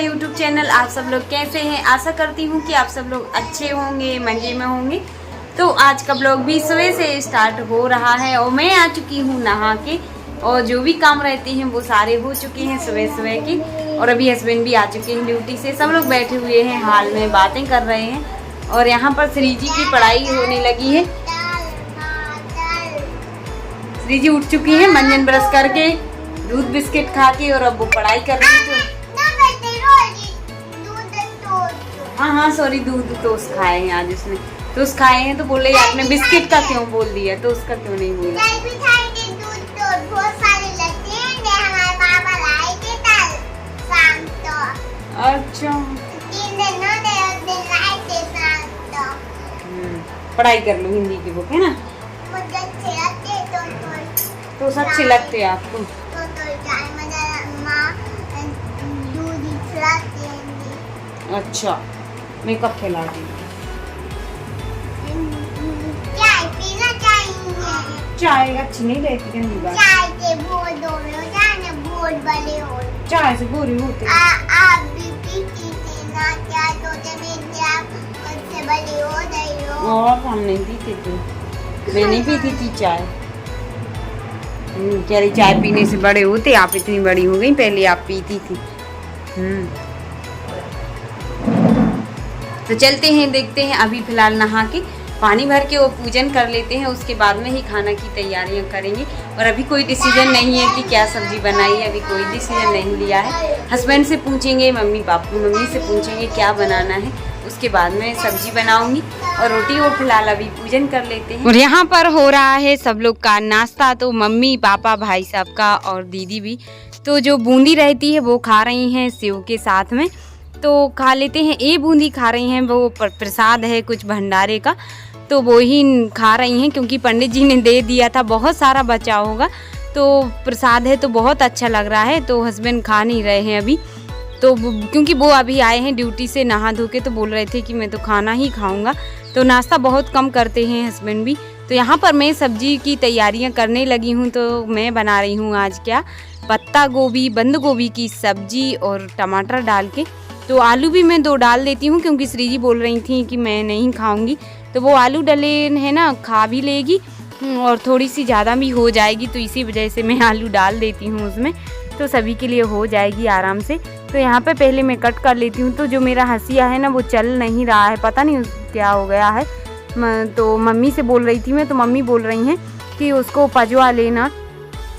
My YouTube channel. आप सब लोग कैसे हैं? आशा करती हूँ कि आप सब लोग अच्छे होंगे, मजे में होंगे। तो आज का ब्लॉग भी सुबह से स्टार्ट हो रहा है और मैं आ चुकी हूँ नहा के, और जो भी काम रहते हैं वो सारे हो चुके हैं सुबह सुबह के। और अभी हस्बैंड भी आ चुके हैं ड्यूटी से। सब लोग बैठे हुए हैं हाल में, बातें कर रहे हैं। और यहाँ पर श्री जी की पढ़ाई होने लगी है। श्री जी उठ चुकी है मंजन ब्रश करके, दूध बिस्किट खा के, और अब वो पढ़ाई कर रही है। हाँ सॉरी, दूध टोस्ट खाए हैं आज उसने। टोस्ट खाए हैं तो बोले आपने बिस्किट का क्यों बोल दिया, टोस्ट का क्यों नहीं बोला। अच्छा, पढ़ाई कर लो, हिंदी की बुक है ना। तो अच्छे लगते हैं आपको? अच्छा, मैं कब खिलाती हूँ? चाय अच्छी नहीं रहती है। चाय से बोरी होते और हम नहीं पीते थे। मैं नहीं पीती थी चाय। कह रही चाय पीने से बड़े होते। आप इतनी बड़ी हो गई, पहले आप पीती थी। तो चलते हैं, देखते हैं। अभी फिलहाल नहा के पानी भर के वो पूजन कर लेते हैं, उसके बाद में ही खाना की तैयारियां करेंगे। और अभी कोई डिसीजन नहीं है कि क्या सब्जी बनाई है, अभी कोई डिसीजन नहीं लिया है। हस्बैंड से पूछेंगे, मम्मी से पूछेंगे क्या बनाना है, उसके बाद में सब्जी बनाऊंगी और रोटी। और फिलहाल अभी पूजन कर लेते हैं। और यहाँ पर हो रहा है सब लोग का नाश्ता। तो मम्मी, पापा, भाई साहब का और दीदी भी। तो जो बूंदी रहती है वो खा रही हैं सेव के साथ में, तो खा लेते हैं। ये बूंदी खा रही हैं, वो प्रसाद है कुछ भंडारे का, तो वो ही खा रही हैं क्योंकि पंडित जी ने दे दिया था। बहुत सारा बचा होगा, तो प्रसाद है तो बहुत अच्छा लग रहा है। तो हस्बैंड खा नहीं रहे हैं अभी, तो क्योंकि वो अभी आए हैं ड्यूटी से नहा धो के, तो बोल रहे थे कि मैं तो खाना ही खाऊंगा। तो नाश्ता बहुत कम करते हैं हस्बैंड भी। तो यहाँ पर मैं सब्जी की तैयारियाँ करने लगी हूँ। तो मैं बना रही हूँ आज क्या, पत्ता गोभी, बंद गोभी की सब्जी और टमाटर डाल के। तो आलू भी मैं 2 डाल देती हूँ क्योंकि श्री जी बोल रही थी कि मैं नहीं खाऊंगी। तो वो आलू डले है ना, खा भी लेगी और थोड़ी सी ज़्यादा भी हो जाएगी, तो इसी वजह से मैं आलू डाल देती हूँ उसमें, तो सभी के लिए हो जाएगी आराम से। तो यहाँ पे पहले मैं कट कर लेती हूँ। तो जो मेरा हंसिया है ना वो चल नहीं रहा है, पता नहीं क्या हो गया है। तो मम्मी से बोल रही थी मैं, तो मम्मी बोल रही हैं कि उसको पजवा लेना।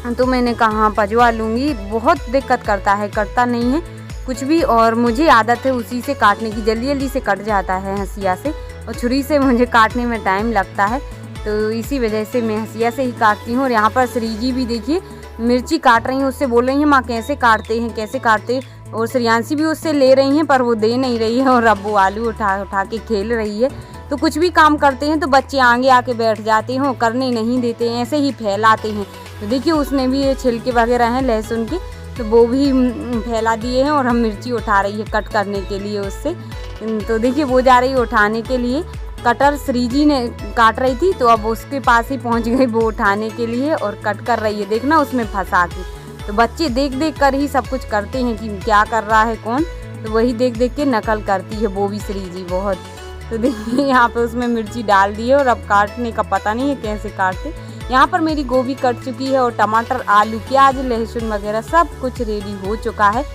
तो मैंने कहा पजवा लूँगी, बहुत दिक्कत करता है, कटता नहीं है कुछ भी। और मुझे आदत है उसी से काटने की, जल्दी जल्दी से कट जाता है हंसिया से, और छुरी से मुझे काटने में टाइम लगता है। तो इसी वजह से मैं हंसिया से ही काटती हूँ। और यहाँ पर श्री जी भी देखिए मिर्ची काट रही हैं, उससे बोल रही हैं माँ कैसे काटते हैं, कैसे काटते हैं। और श्रियांशी भी उससे ले रही हैं पर वो दे नहीं रही है, और अब वो आलू उठा के खेल रही है। तो कुछ भी काम करते हैं तो बच्चे आगे आके बैठ जाते हैं, करने नहीं देते हैं, ऐसे ही फैलाते हैं। तो देखिए उसने भी छिलके वगैरह हैं लहसुन के, तो वो भी फैला दिए हैं। और हम मिर्ची उठा रही है कट करने के लिए उससे। तो देखिए वो जा रही है उठाने के लिए, कटर श्री जी ने काट रही थी, तो अब उसके पास ही पहुंच गई वो उठाने के लिए और कट कर रही है, देखना उसमें फंसा के। तो बच्चे देख देख कर ही सब कुछ करते हैं कि क्या कर रहा है कौन, तो वही देख देख के नकल करती है वो भी श्री जी बहुत। तो देखिए यहाँ पे उसमें मिर्ची डाल दी है, और अब काटने का पता नहीं है कैसे काटते। यहाँ पर मेरी गोभी कट चुकी है, और टमाटर, आलू, प्याज, लहसुन वगैरह सब कुछ रेडी हो चुका है।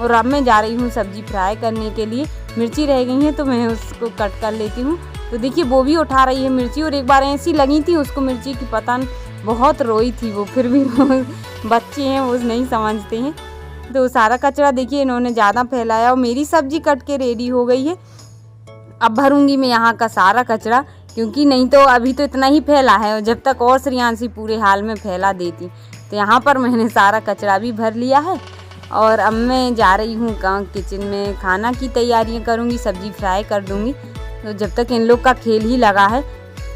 और अब मैं जा रही हूँ सब्जी फ्राई करने के लिए। मिर्ची रह गई है तो मैं उसको कट कर लेती हूँ। तो देखिए वो भी उठा रही है मिर्ची, और एक बार ऐसी लगी थी उसको मिर्ची की, पता नहीं बहुत रोई थी वो, फिर भी बच्चे हैं वो नहीं समझते हैं। तो सारा कचरा देखिए इन्होंने ज़्यादा फैलाया, और मेरी सब्जी कट के रेडी हो गई है। अब भरूंगी मैं यहाँ का सारा कचरा, क्योंकि नहीं तो अभी तो इतना ही फैला है, और जब तक और श्रियांशी पूरे हाल में फैला देती। तो यहाँ पर मैंने सारा कचरा भी भर लिया है। और अब मैं जा रही हूँ किचन में, खाना की तैयारियाँ करूँगी, सब्जी फ्राई कर दूँगी। तो जब तक इन लोग का खेल ही लगा है।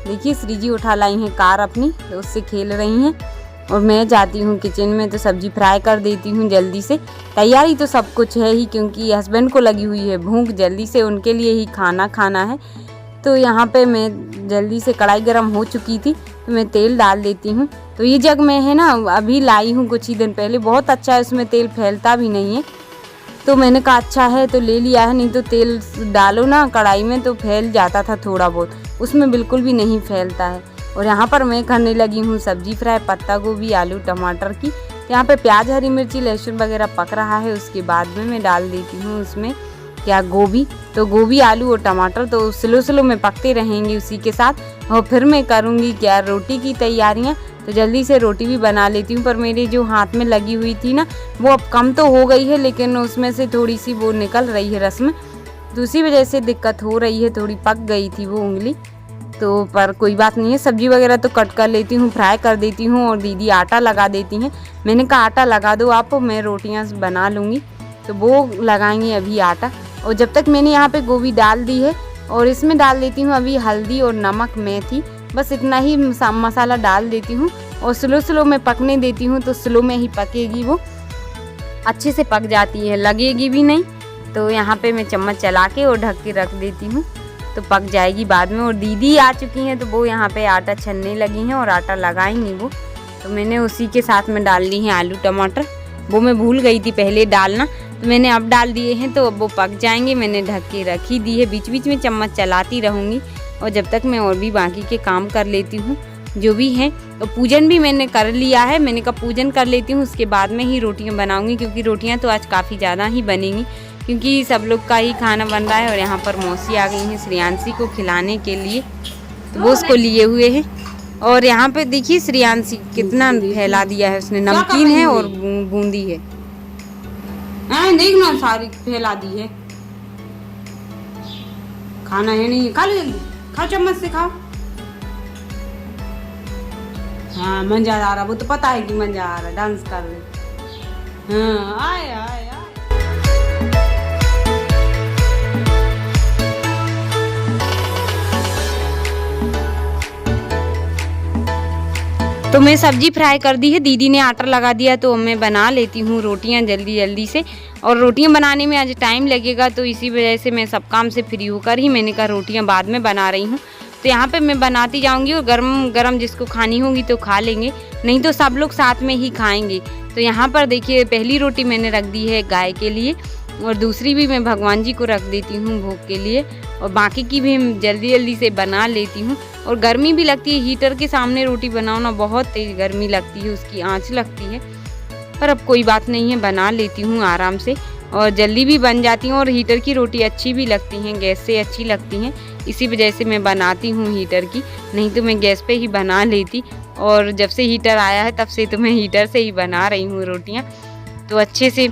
देखिए श्री जी उठा लाई हैं कार अपनी, तो उससे खेल रही हैं। और मैं जाती हूँ किचन में, तो सब्जी फ्राई कर देती हूँ जल्दी से। तैयारी तो सब कुछ है ही, क्योंकि हस्बैंड को लगी हुई है भूख, जल्दी से उनके लिए ही खाना खाना है। तो यहाँ पे मैं जल्दी से, कढ़ाई गर्म हो चुकी थी तो मैं तेल डाल देती हूँ। तो ये जग में है ना, अभी लाई हूँ कुछ ही दिन पहले, बहुत अच्छा है, उसमें तेल फैलता भी नहीं है। तो मैंने कहा अच्छा है तो ले लिया है, नहीं तो तेल डालो ना कढ़ाई में तो फैल जाता था थोड़ा बहुत, उसमें बिल्कुल भी नहीं फैलता है। और यहाँ पर मैं करने लगी हूँ सब्जी फ्राई, पत्ता गोभी आलू टमाटर की। यहाँ पे प्याज हरी मिर्ची लहसुन वगैरह पक रहा है, उसके बाद में मैं डाल देती हूँ उसमें क्या गोभी। तो गोभी आलू और टमाटर तो स्लो स्लो में पकते रहेंगे उसी के साथ। और फिर मैं करूँगी क्या रोटी की तैयारियाँ। तो जल्दी से रोटी भी बना लेती हूँ, पर मेरे जो हाथ में लगी हुई थी ना वो अब कम तो हो गई है, लेकिन उसमें से थोड़ी सी वो निकल रही है रस्म, तो उसी वजह से दिक्कत हो रही है, थोड़ी पक गई थी वो उंगली। तो पर कोई बात नहीं है, सब्जी वगैरह तो कट कर लेती हूँ, फ्राई कर देती हूँ। और दीदी आटा लगा देती हैं, मैंने कहा आटा लगा दो आप, मैं रोटियाँ बना लूँगी। तो वो लगाएंगे अभी आटा। और जब तक मैंने यहाँ पे गोभी डाल दी है और इसमें डाल देती हूँ अभी हल्दी और नमक मेथी, बस इतना ही मसाला डाल देती हूँ और स्लो स्लो में पकने देती हूँ। तो स्लो में ही पकेगी, वो अच्छे से पक जाती है, लगेगी भी नहीं। तो यहाँ पे मैं चम्मच चला के और ढक के रख देती हूँ, तो पक जाएगी बाद में। और दीदी आ चुकी हैं तो वो यहाँ पे आटा छनने लगी हैं और आटा लगाएंगी वो। तो मैंने उसी के साथ में डाल दी हैं आलू टमाटर, वो मैं भूल गई थी पहले डालना, तो मैंने अब डाल दिए हैं, तो अब वो पक जाएंगे। मैंने ढक के रख ही दी है, बीच बीच में चम्मच चलाती रहूँगी। और जब तक मैं और भी बाकी के काम कर लेती हूँ जो भी हैं। तो पूजन भी मैंने कर लिया है, मैंने कहा पूजन कर लेती हूँ, उसके बाद में ही रोटियाँ बनाऊँगी, क्योंकि रोटियाँ तो आज काफ़ी ज़्यादा ही बनेंगी, क्योंकि सब लोग का ही खाना बन रहा है। और यहाँ पर मौसी आ गई हैं श्रेयांशी को खिलाने के लिए, तो वो उसको लिए हुए हैं। और यहाँ पे देखिए श्रेयांशी कितना फैला दिया है उसने, नमकीन है और बूंदी है, देखना सारी फैला दी है। खाना है नहीं, खा लो जल्दी, खाओ चम्मच से खाओ। हाँ मंजा आ रहा, वो तो पता है कि मंजा आ रहा, डांस कर रहे। हाँ आए आए आए। तो मैं सब्जी फ्राई कर दी है, दीदी ने आटा लगा दिया, तो मैं बना लेती हूँ रोटियाँ जल्दी जल्दी से। और रोटियाँ बनाने में आज टाइम लगेगा, तो इसी वजह से मैं सब काम से फ्री होकर ही मैंने कहा रोटियाँ बाद में बना रही हूँ। तो यहाँ पे मैं बनाती जाऊँगी और गरम गरम जिसको खानी होगी तो खा लेंगे, नहीं तो सब लोग साथ में ही खाएंगे। तो यहाँ पर देखिए पहली रोटी मैंने रख दी है गाय के लिए, और दूसरी भी मैं भगवान जी को रख देती हूँ भोग के लिए, और बाकी की भी जल्दी जल्दी से बना लेती हूँ। और गर्मी भी लगती है, हीटर के सामने रोटी बनाओ ना, बहुत तेज़ गर्मी लगती है, उसकी आँच लगती है, पर अब कोई बात नहीं है, बना लेती हूँ आराम से और जल्दी भी बन जाती हूँ। और हीटर की रोटी अच्छी भी लगती हैं, गैस से अच्छी लगती हैं, इसी वजह से मैं बनाती हूँ हीटर की, नहीं तो मैं गैस पे ही बना लेती। और जब से हीटर आया है तब से तो मैं हीटर से ही बना रही हूँ रोटियाँ, तो अच्छे से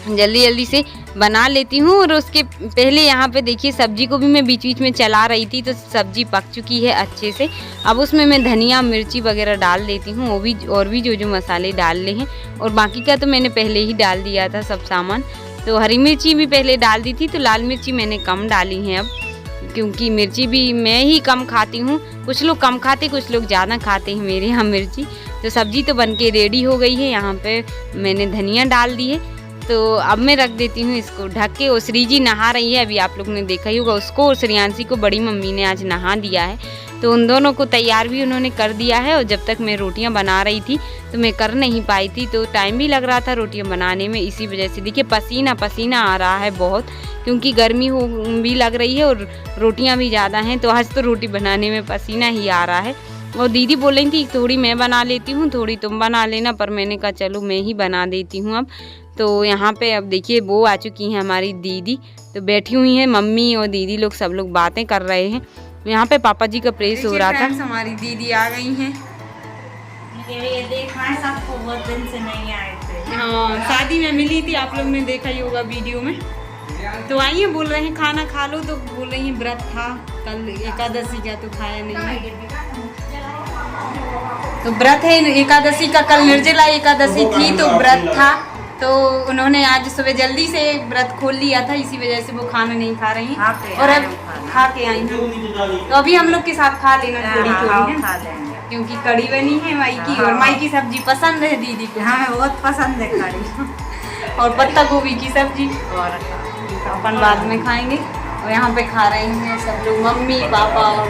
जल्दी जल्दी से बना लेती हूँ। और उसके पहले यहाँ पे देखिए सब्जी को भी मैं बीच बीच में चला रही थी, तो सब्जी पक चुकी है अच्छे से। अब उसमें मैं धनिया मिर्ची वगैरह डाल देती हूँ, वो भी और भी जो जो मसाले डालने हैं, और बाकी का तो मैंने पहले ही डाल दिया था सब सामान। तो हरी मिर्ची भी पहले डाल दी थी, तो लाल मिर्ची मैंने कम डाली हैं अब, क्योंकि मिर्ची भी मैं ही कम खाती हूँ, कुछ लोग कम खाते कुछ लोग ज़्यादा खाते हैं मेरे यहाँ मिर्ची। तो सब्जी तो बनके रेडी हो गई है, यहाँ पे मैंने धनिया डाल दी है। तो अब मैं रख देती हूँ इसको ढक के। और श्री जी नहा रही है, अभी आप लोग ने देखा ही होगा उसको, और श्रेयांशी को बड़ी मम्मी ने आज नहा दिया है, तो उन दोनों को तैयार भी उन्होंने कर दिया है। और जब तक मैं रोटियां बना रही थी तो मैं कर नहीं पाई थी, तो टाइम भी लग रहा था रोटियां बनाने में, इसी वजह से देखिए पसीना पसीना आ रहा है बहुत, क्योंकि गर्मी हो भी लग रही है और रोटियाँ भी ज़्यादा हैं, तो आज तो रोटी बनाने में पसीना ही आ रहा है। और दीदी बोल रही थी थोड़ी मैं बना लेती हूँ थोड़ी तुम बना लेना, पर मैंने कहा चलो मैं ही बना देती हूँ अब। तो यहाँ पे अब देखिए वो आ चुकी हैं हमारी दीदी, तो बैठी हुई हैं मम्मी और दीदी लोग, सब लोग बातें कर रहे हैं। यहाँ पे पापा जी का प्रेस हो रहा था। हमारी दीदी आ गई हैं, ये देखा है सबको, बहुत दिन से नहीं आए थे। हाँ शादी में मिली थी, आप लोग ने देखा ही होगा वीडियो में। तो आई हैं, बोल रहे हैं खाना खा लो, तो बोल रही हैं व्रत था कल एकादशी का, तो खाया नहीं है, तो व्रत है एकादशी का, कल निर्जला एकादशी थी तो व्रत था, तो उन्होंने आज सुबह जल्दी से व्रत खोल लिया था, इसी वजह से वो खाना नहीं खा रही हैं। और अब खा के आई हैं, तो अभी हम लोग के साथ खा लेना थोड़ी थोड़ी, क्योंकि कड़ी बनी है माई की, और माई की सब्जी पसंद है दीदी को। हाँ बहुत पसंद है कड़ी और पत्ता गोभी की सब्जी, और अपन बाद में खाएंगे। और यहाँ पे खा रहे हैं सब लोग, मम्मी पापा और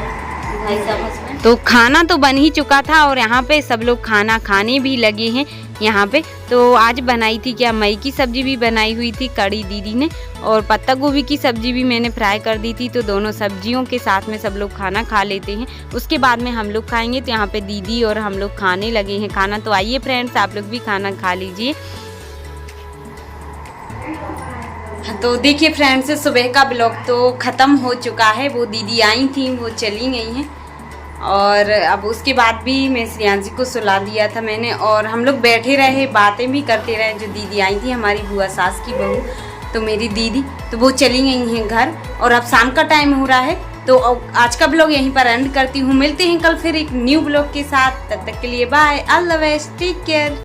भाई साहब। तो खाना तो बन ही चुका था और यहाँ पे सब लोग खाना खाने भी लगे हैं। यहाँ पे। तो आज बनाई थी क्या, मई की सब्जी भी बनाई हुई थी कड़ी दीदी ने, और पत्ता गोभी की सब्जी भी मैंने फ्राई कर दी थी। तो दोनों सब्जियों के साथ में सब लोग खाना खा लेते हैं, उसके बाद में हम लोग खाएंगे। तो यहाँ पे दीदी और हम लोग खाने लगे हैं खाना। तो आइए फ्रेंड्स, आप लोग भी खाना खा लीजिए। तो देखिए फ्रेंड्स, सुबह का ब्लॉग तो ख़त्म हो चुका है। वो दीदी आई थी, वो चली गई हैं, और अब उसके बाद भी मैं श्रेयांशी को सुला दिया था मैंने, और हम लोग बैठे रहे, बातें भी करते रहे। जो दीदी आई थी, हमारी बुआ सास की बहू, तो मेरी दीदी, तो वो चली गई हैं घर, और अब शाम का टाइम हो रहा है। तो आज का ब्लॉग यहीं पर एंड करती हूँ। मिलते हैं कल फिर एक न्यू ब्लॉग के साथ। तब तक के लिए bye, all the best, take care.